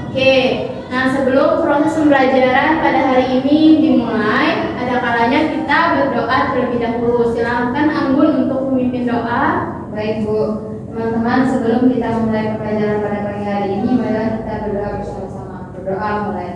Oke, nah sebelum proses pembelajaran pada hari ini dimulai, ada kalanya kita berdoa terlebih dahulu. Silakan Anggun untuk memimpin doa. Baik Bu, teman-teman, sebelum kita mulai pembelajaran pada pagi hari ini, marilah kita berdoa bersama-sama. Berdoa mulai.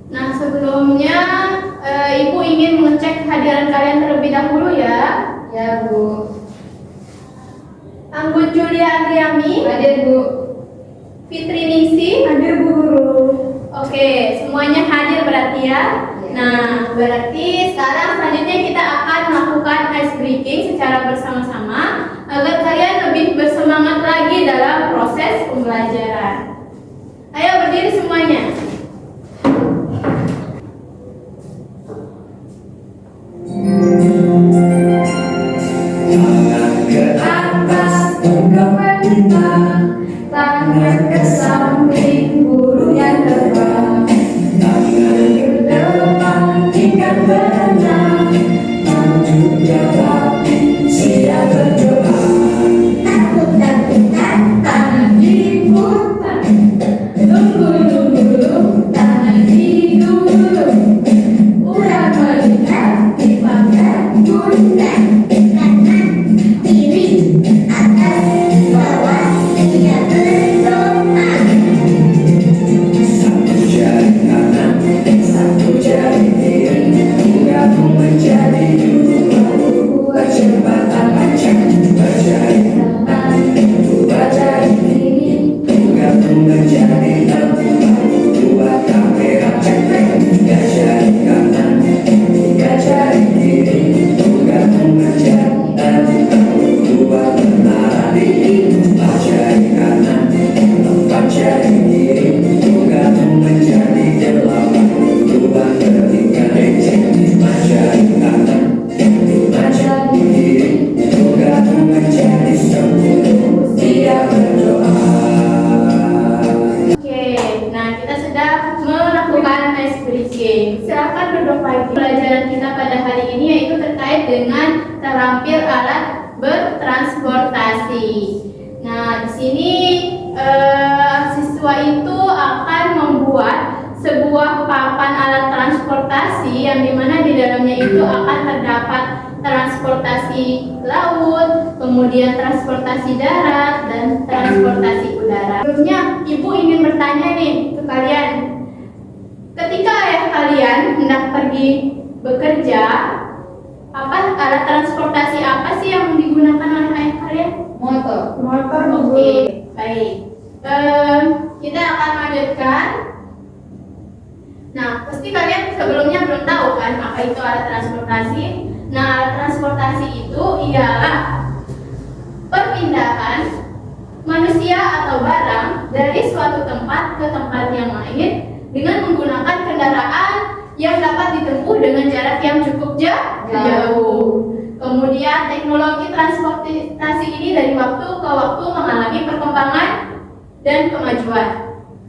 Nah sebelumnya Ibu ingin mengecek kehadiran kalian terlebih dahulu ya. Ya Bu. Anggun Julia Andriami. Hadir Bu. Fitri Ningsi. Hadir Bu Guru. Oke, semuanya hadir berarti ya. Nah, berarti sekarang selanjutnya kita akan melakukan ice breaking secara bersama-sama agar kalian lebih bersemangat lagi dalam proses pembelajaran. Ayo berdiri semuanya. Tangan ke atas, ungkap wanita. Tangan ke samping, burung yang terbang. Tangan ke depan, ikan berenang. Maju ke rapi, siap berdoa. Takut-takutan, tangan diputar. Tunggu-tunggu, tangan digulung. Udah melihat, dipakai bunda. Silakan duduk lagi. Pelajaran kita pada hari ini yaitu terkait dengan terampil alat bertransportasi. Nah, di sini siswa itu akan membuat sebuah papan alat transportasi yang dimana di dalamnya itu akan terdapat transportasi laut, kemudian transportasi darat, dan transportasi udara. Sebelumnya, Ibu ingin bertanya nih ke kalian. Ketika ayah kalian hendak pergi bekerja, alat transportasi apa sih yang digunakan oleh ayah kalian? Motor. Oke, baik. Kita akan lanjutkan. Nah, pasti kalian sebelumnya belum tahu kan apa itu alat transportasi. Nah, alat transportasi itu ialah perpindahan manusia atau barang dari suatu tempat ke tempat yang lain dengan menggunakan kendaraan yang dapat ditempuh dengan jarak yang cukup jauh. Kemudian teknologi transportasi ini dari waktu ke waktu mengalami perkembangan dan kemajuan.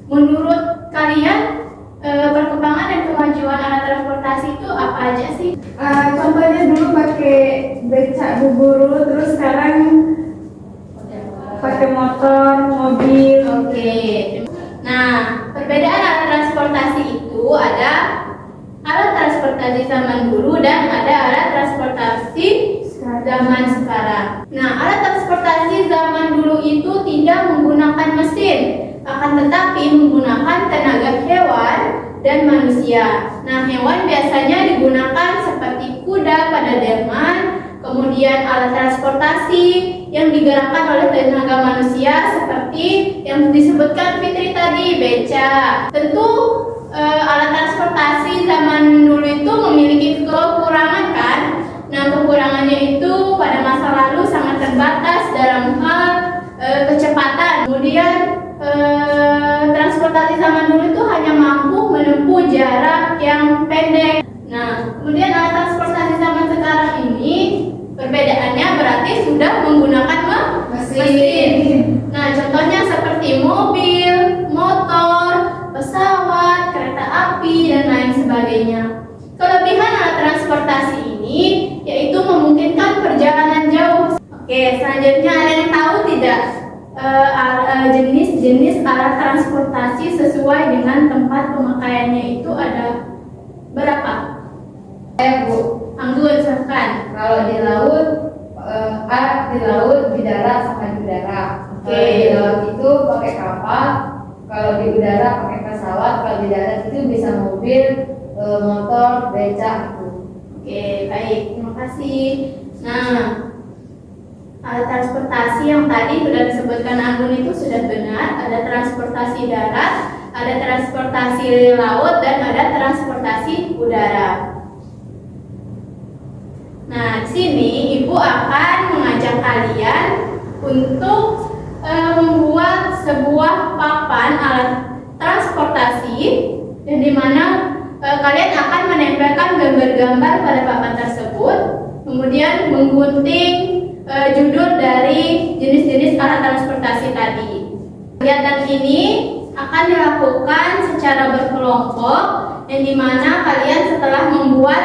Menurut kalian perkembangan dan kemajuan alat transportasi itu apa aja sih? Contohnya dulu pakai becak Bu Guru, terus sekarang pakai motor, mobil. Oke. Nah, perbedaan alat transportasi itu ada alat transportasi zaman dulu dan ada alat transportasi zaman sekarang. Nah, alat transportasi zaman dulu itu tidak menggunakan mesin, akan tetapi menggunakan tenaga hewan dan manusia. Nah, hewan biasanya digunakan seperti kuda pada zaman, kemudian alat transportasi yang digerakkan oleh tenaga manusia seperti yang disebutkan Fitri tadi, beca. Tentu alat transportasi zaman dulu itu memiliki kekurangan kan? Nah, kekurangannya itu pada masa lalu sangat terbatas dalam hal kecepatan. Kemudian transportasi zaman dulu itu hanya mampu menempuh jarak yang pendek. Nah, kemudian alat transportasi zaman sekarang ini perbedaannya berarti sudah menggunakan mesin. Nah, contohnya seperti mobil, motor, pesawat, kereta api, dan lain sebagainya. Kelebihan alat transportasi ini yaitu memungkinkan perjalanan jauh. Oke, selanjutnya ada yang tahu tidak jenis-jenis alat transportasi sesuai dengan tempat pemakaiannya itu ada berapa? Bu. Anggun, silakan. Kalau di laut, di laut, di darat, sama di udara. Oke. Kalau di laut itu pakai kapal, kalau di udara pakai pesawat, kalau di darat itu bisa mobil, motor, becak gitu. Oke, baik. Terima kasih. Nah, alat transportasi yang tadi sudah disebutkan Anggun itu sudah benar. Ada transportasi darat, ada transportasi laut, dan ada transportasi udara. Nah, di sini Ibu akan mengajak kalian untuk membuat sebuah papan alat transportasi, dan di mana kalian akan menempelkan gambar-gambar pada papan tersebut, kemudian menggunting judul dari jenis-jenis alat transportasi tadi. Kegiatan ini akan dilakukan secara berkelompok, dan di mana kalian setelah membuat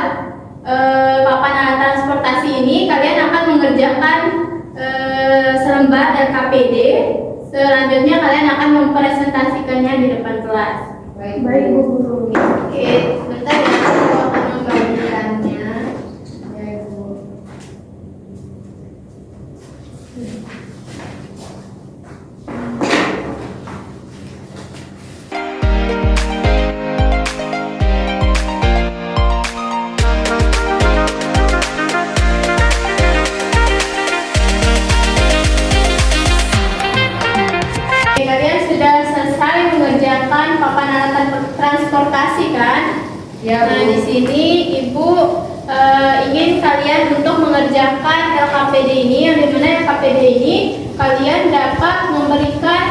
papan alat transportasi ini, kalian akan mengerjakan selembar LKPD. Selanjutnya kalian akan mempresentasikannya di depan kelas. Baik Bu Guru. Oke, bentar ya, aku akan membagikannya. Ya, Bu. Oke, kalian sudah selesai mengerjakan papan alat transportasi kan? Ya, Nah, Bu. di sini Ibu ingin kalian untuk mengerjakan LKPD ini, yang dimana LKPD ini kalian dapat memberikan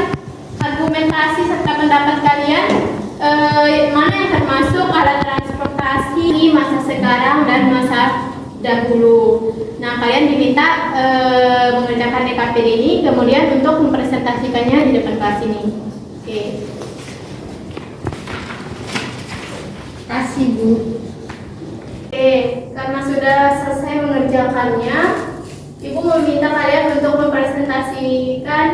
argumentasi serta pendapat kalian mana yang termasuk alat transportasi di masa sekarang dan masa dahulu. Nah, kalian diminta mengerjakan LKPD ini, kemudian untuk mempresentasikannya di depan kelas ini. Oke. Kasih, Bu. Oke, karena sudah selesai mengerjakannya, Ibu meminta kalian untuk mempresentasikan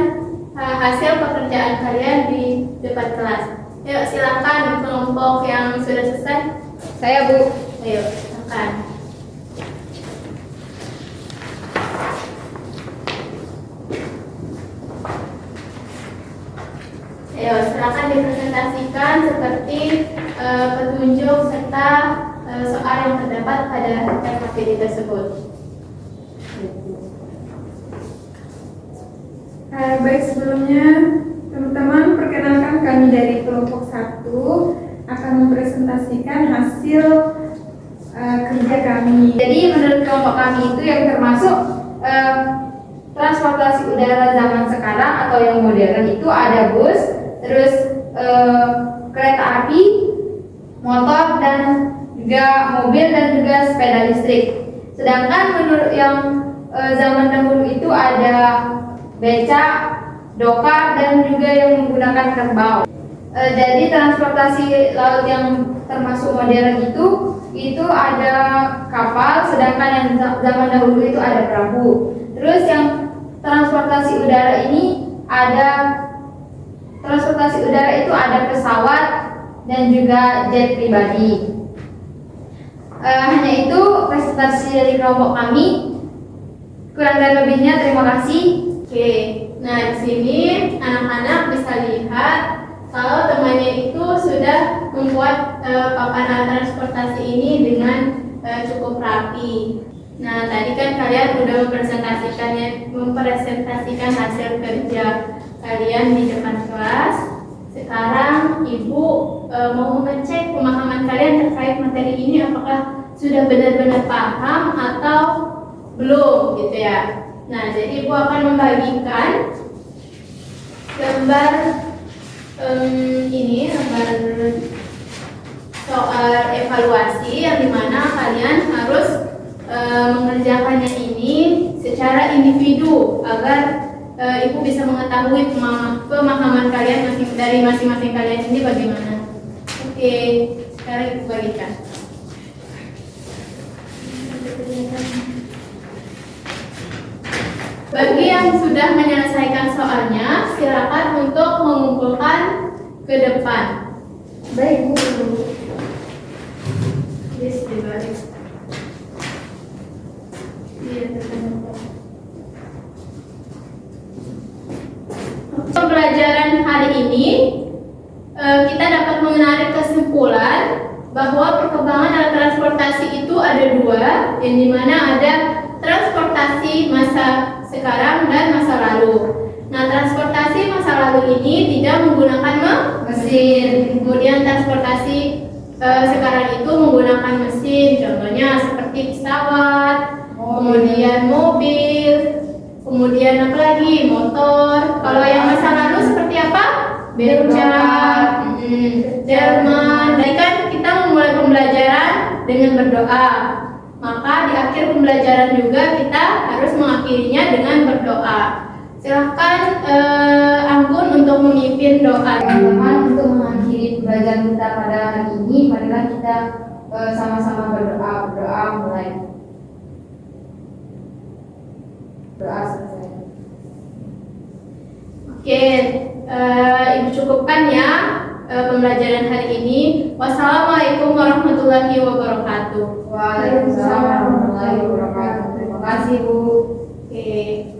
hasil pekerjaan kalian di depan kelas. Yuk, silakan kelompok yang sudah selesai. Saya, Bu. Ayo, silakan. Ayo, silakan dipresentasikan seperti petunjuk serta soal yang terdapat pada LKPD tersebut. Baik, sebelumnya teman-teman perkenalkan kami dari kelompok 1 akan mempresentasikan hasil kerja kami. Jadi menurut kelompok kami itu yang termasuk transportasi udara zaman sekarang atau yang modern itu ada bus, terus kereta api, motor, dan juga mobil, dan juga sepeda listrik. Sedangkan menurut yang zaman dahulu itu ada becak, dokar, dan juga yang menggunakan kerbau. Jadi transportasi laut yang termasuk modern itu ada kapal, sedangkan yang zaman dahulu itu ada perahu. Terus yang transportasi udara ini itu ada pesawat dan juga jet pribadi. Hanya itu presentasi dari kelompok kami. Kurang dan lebihnya terima kasih. Oke, nah di sini anak-anak bisa lihat kalau temannya itu sudah membuat papan alat transportasi ini dengan cukup rapi. Nah, tadi kan kalian udah mempresentasikan hasil kerja kalian di depan kelas. Sekarang Ibu mau mengecek pemahaman kalian terkait materi ini, apakah sudah benar-benar paham atau belum gitu ya. Nah, jadi Ibu akan membagikan gambar ini, gambar soal evaluasi yang dimana kalian harus mengerjakannya ini secara individu agar Ibu bisa mengetahui pemahaman kalian dari masing-masing kalian ini bagaimana. Oke, sekarang Ibu bagikan. Bagi yang sudah menyelesaikan soalnya, silakan untuk mengumpulkan ke depan. Baik, Bu. Yes, dibalik. Iya, teman-teman. Pembelajaran hari ini kita dapat menarik kesimpulan bahwa perkembangan alat transportasi itu ada dua, yang dimana ada transportasi masa sekarang dan masa lalu. Nah, transportasi masa lalu ini tidak menggunakan mesin, kemudian transportasi sekarang itu menggunakan mesin, contohnya seperti pesawat, kemudian mobil, kemudian apa lagi, motor. Kalau yang masa lalu seperti apa? Beca, delman. Jadi kan kita memulai pembelajaran dengan berdoa. Maka di akhir pembelajaran juga kita harus mengakhirinya dengan berdoa. Silahkan Anggun untuk memimpin doa. Teman-teman, untuk mengakhiri pembelajaran kita pada hari ini, marilah kita sama-sama berdoa. Berdoa mulai. Doa selesai. Oke, Ibu cukupkan ya pembelajaran hari ini. Wassalamualaikum warahmatullahi wabarakatuh. Waalaikumsalam warahmatullahi wabarakatuh. Terima kasih, Bu. Oke.